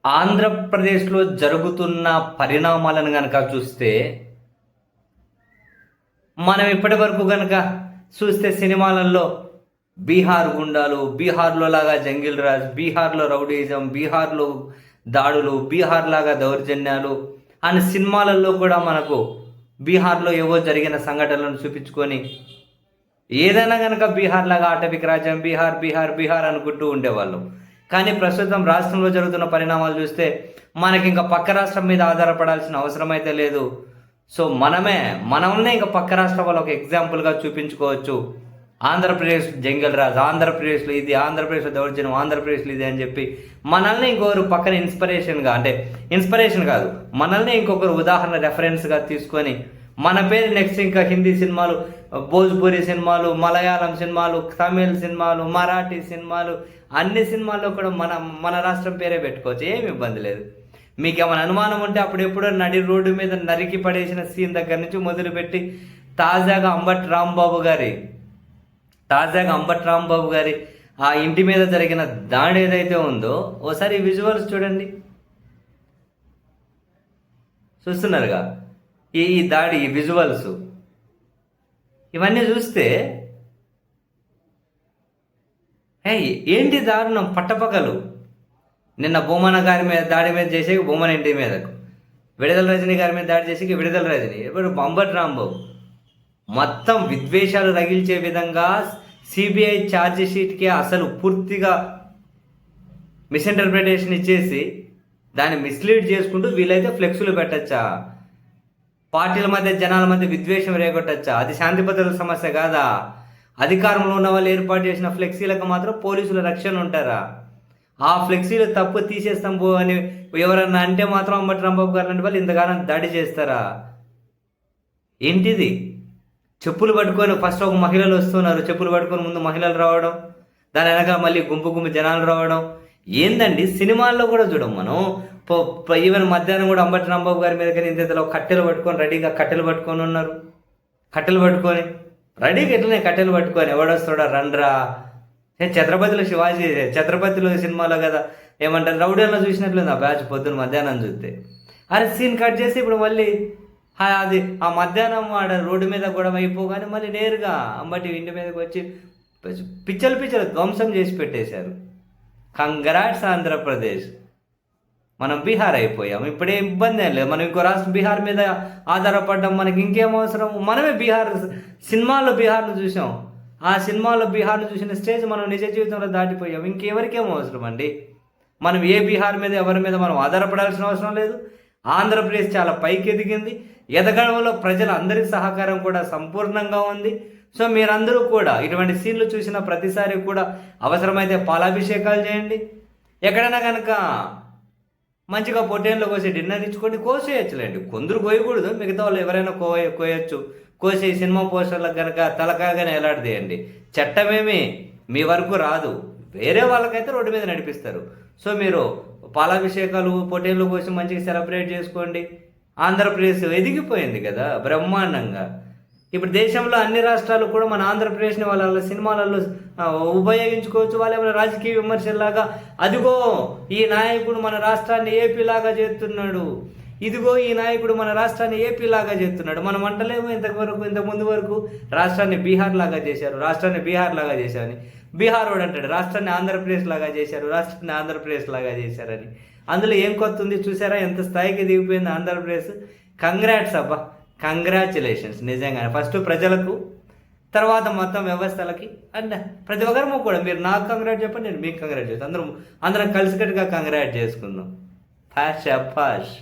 ఆంధ్రప్రదేశ్లో జరుగుతున్న పరిణామాలను గనక చూస్తే, మనం ఇప్పటి వరకు గనక చూస్తే సినిమాలలో బీహార్ గుండాలు, బీహార్‌లో లాగా జంగిల్ రాజ్, బీహార్‌లో రౌడీయిజం, బీహార్‌లో దాడులు, బీహార్ లాగా దౌర్జన్యాలు అని సినిమాలలో కూడా మనకు బీహార్‌లో ఏవో జరిగిన సంఘటనలను చూపించుకొని, ఏదైనా గనక బీహార్ లాగా ఆటవిక రాజ్యం, బీహార్, బీహార్, బీహార్ అనుకుంటూ ఉండేవాళ్ళం. కానీ ప్రస్తుతం రాష్ట్రంలో జరుగుతున్న పరిణామాలు చూస్తే మనకి ఇంకా పక్క రాష్ట్రం మీద ఆధారపడాల్సిన అవసరం అయితే లేదు. సో మనల్నే ఇంకా పక్క రాష్ట్రం వాళ్ళ ఒక ఎగ్జాంపుల్గా చూపించుకోవచ్చు. ఆంధ్రప్రదేశ్ జంగల్ రాజ్, ఆంధ్రప్రదేశ్లో ఇది, ఆంధ్రప్రదేశ్లో దౌర్జన్యం, ఆంధ్రప్రదేశ్లో ఇది అని చెప్పి మనల్ని ఇంకొకరు పక్కన ఇన్స్పిరేషన్ కాదు, మనల్ని ఇంకొకరు ఉదాహరణ రెఫరెన్స్గా తీసుకొని మన పేరు నెక్స్ట్ ఇంకా హిందీ సినిమాలు, భోజ్పురి సినిమాలు, మలయాళం సినిమాలు, తమిళ్ సినిమాలు, మరాఠీ సినిమాలు, అన్ని సినిమాల్లో కూడా మన రాష్ట్రం పేరే పెట్టుకోవచ్చు. ఏమి ఇబ్బంది లేదు. మీకు ఏమైనా అనుమానం ఉంటే అప్పుడెప్పుడో నడి రోడ్డు మీద నరికి పడేసిన సీన్ దగ్గర నుంచి మొదలుపెట్టి తాజాగా అంబటి రాంబాబు గారి ఆ ఇంటి మీద జరిగిన దాడి ఏదైతే ఉందో, ఓసారి విజువల్స్ చూడండి. చూస్తున్నారుగా ఈ దాడి, ఈ విజువల్స్, ఇవన్నీ చూస్తే ఏంటి దారుణం. పట్టపగలు నిన్న బొమ్మన గారి మీద దాడి మీద చేసే బొమ్మన ఇంటి మీదకు, విడుదల రజనీ గారి మీద దాడి చేసి విడుదల రజనీ, ఇప్పుడు అంబటి రాంబాబు మొత్తం విద్వేషాలు రగిల్చే విధంగా సిబిఐ ఛార్జ్ షీట్కి అసలు పూర్తిగా మిస్ఇంటర్ప్రిటేషన్ ఇచ్చేసి దాన్ని మిస్లీడ్ చేసుకుంటూ వీలైతే ఫ్లెక్సులు పెట్టచ్చా, పార్టీల మధ్య జనాల మధ్య విద్వేషం రేగొట్టచ్చా? అది శాంతి భద్రతల సమస్య కాదా? అధికారంలో ఉన్న వాళ్ళు ఏర్పాటు చేసిన ఫ్లెక్సీలకు మాత్రం పోలీసుల రక్షణ ఉంటారా? ఆ ఫ్లెక్సీలు తప్పు తీసేస్తాం అని ఎవరన్నా అంటే మాత్రం అంబటి రాంబాబు గారు లాంటి వాళ్ళు ఇంతగానం దాడి చేస్తారా? ఏంటిది? చెప్పులు పట్టుకొని ఫస్ట్ ఒక మహిళలు వస్తున్నారు, చెప్పులు పట్టుకొని ముందు మహిళలు రావడం, దాని వెనక మళ్ళీ గుంపు జనాలు రావడం. ఏందండి? సినిమాల్లో కూడా చూడం మనం. ఈవెన్ మధ్యాహ్నం కూడా అంబటి రాంబాబు గారి మీద కానీ ఇంతలో కట్టెలు పట్టుకొని రెడీగా ఉన్నారు. కట్టెలు పట్టుకొని రెడీగా ఎట్లనే కట్టెలు పట్టుకొని ఎవడొస్తాడో రండ్రా. ఛత్రపతిలో సినిమాలో కదా ఏమంటారు, రౌడీలో చూసినట్లేదు ఆ బ్యాచ్ పొద్దున్న మధ్యాహ్నం చూస్తే. అరే సీన్ కట్ చేసి ఇప్పుడు మళ్ళీ అది ఆ మధ్యాహ్నం ఆడ రోడ్డు మీద గొడవ అయిపోగానే మళ్ళీ నేరుగా అంబటి ఇంటి మీదకి వచ్చి పిచ్చలు ధ్వంసం చేసి పెట్టేశారు. కంగ్రాట్స్ ఆంధ్రప్రదేశ్, మనం బీహార్ అయిపోయాం. ఇప్పుడే ఇబ్బంది ఏం లేదు. మనం ఇంకో రాష్ట్రం బీహార్ మీద ఆధారపడ్డాం, మనకి ఇంకేం అవసరం? మనమే సినిమాల్లో బీహార్ను చూసాం. ఆ సినిమాలో బీహార్ను చూసిన స్టేజ్ మనం నిజ జీవితంలో దాటిపోయాం. ఇంకెవరికేం అవసరం అండి? మనం ఏ బీహార్ మీద ఎవరి మీద మనం ఆధారపడాల్సిన అవసరం లేదు. ఆంధ్రప్రదేశ్ చాలా పైకి ఎదిగింది. ఎదగడంలో ప్రజల అందరి సహకారం కూడా సంపూర్ణంగా ఉంది. సో మీరందరూ కూడా ఇటువంటి సీన్లు చూసిన ప్రతిసారి కూడా అవసరమైతే పాలాభిషేకాలు చేయండి. ఎక్కడైనా కనుక మంచిగా పొట్టేళ్ళు కోసి డిన్నర్ ఇచ్చుకోండి, కోసేయచ్చులేండి. కొందరు కోయకూడదు, మిగతా వాళ్ళు ఎవరైనా కోయచ్చు. కోసి సినిమా పోస్టర్లకు కనుక తలకాగానే ఎలాడదేయండి. చట్టమేమి మీ వరకు రాదు, వేరే వాళ్ళకైతే రోడ్డు మీద నడిపిస్తారు. సో మీరు పాలాభిషేకాలు, పొట్టేళ్ళు కోసి మంచిగా సెలబ్రేట్ చేసుకోండి. ఆంధ్రప్రదేశ్ ఎదిగిపోయింది కదా బ్రహ్మాండంగా. ఇప్పుడు దేశంలో అన్ని రాష్ట్రాలు కూడా మన ఆంధ్రప్రదేశ్ని వాళ్ళ సినిమాలలో ఉపయోగించుకోవచ్చు. వాళ్ళు ఏమైనా రాజకీయ విమర్శల్లాగా, అదిగో ఈ నాయకుడు మన రాష్ట్రాన్ని ఏపీలాగా చేస్తున్నాడు, ఇదిగో ఈ నాయకుడు మన రాష్ట్రాన్ని ఏపీలాగా చేస్తున్నాడు. మనం అంటలేము ఇంతకుముందు వరకు రాష్ట్రాన్ని బీహార్ లాగా చేశారు అని. బీహార్ వాడు అంటాడు రాష్ట్రాన్ని ఆంధ్రప్రదేశ్ లాగా చేశారని. అందులో ఏం కొత్త ఉంది చూసారా? ఎంత స్థాయికి దిగిపోయింది ఆంధ్రప్రదేశ్. కంగ్రాట్స్ అబ్బా, కంగ్రాచులేషన్స్ నిజంగానే. ఫస్ట్ ప్రజలకు, తర్వాత మొత్తం వ్యవస్థలకి, అండ్ ప్రతి ఒక్కరము కూడా మీరు నాకు కంగ్రాట్ చెప్పండి, నేను మీకు కంగ్రాట్ చేస్తాను. అందరం కలిసికట్టుగా కంగ్రాట్ చేసుకుందాం. ఫాష్.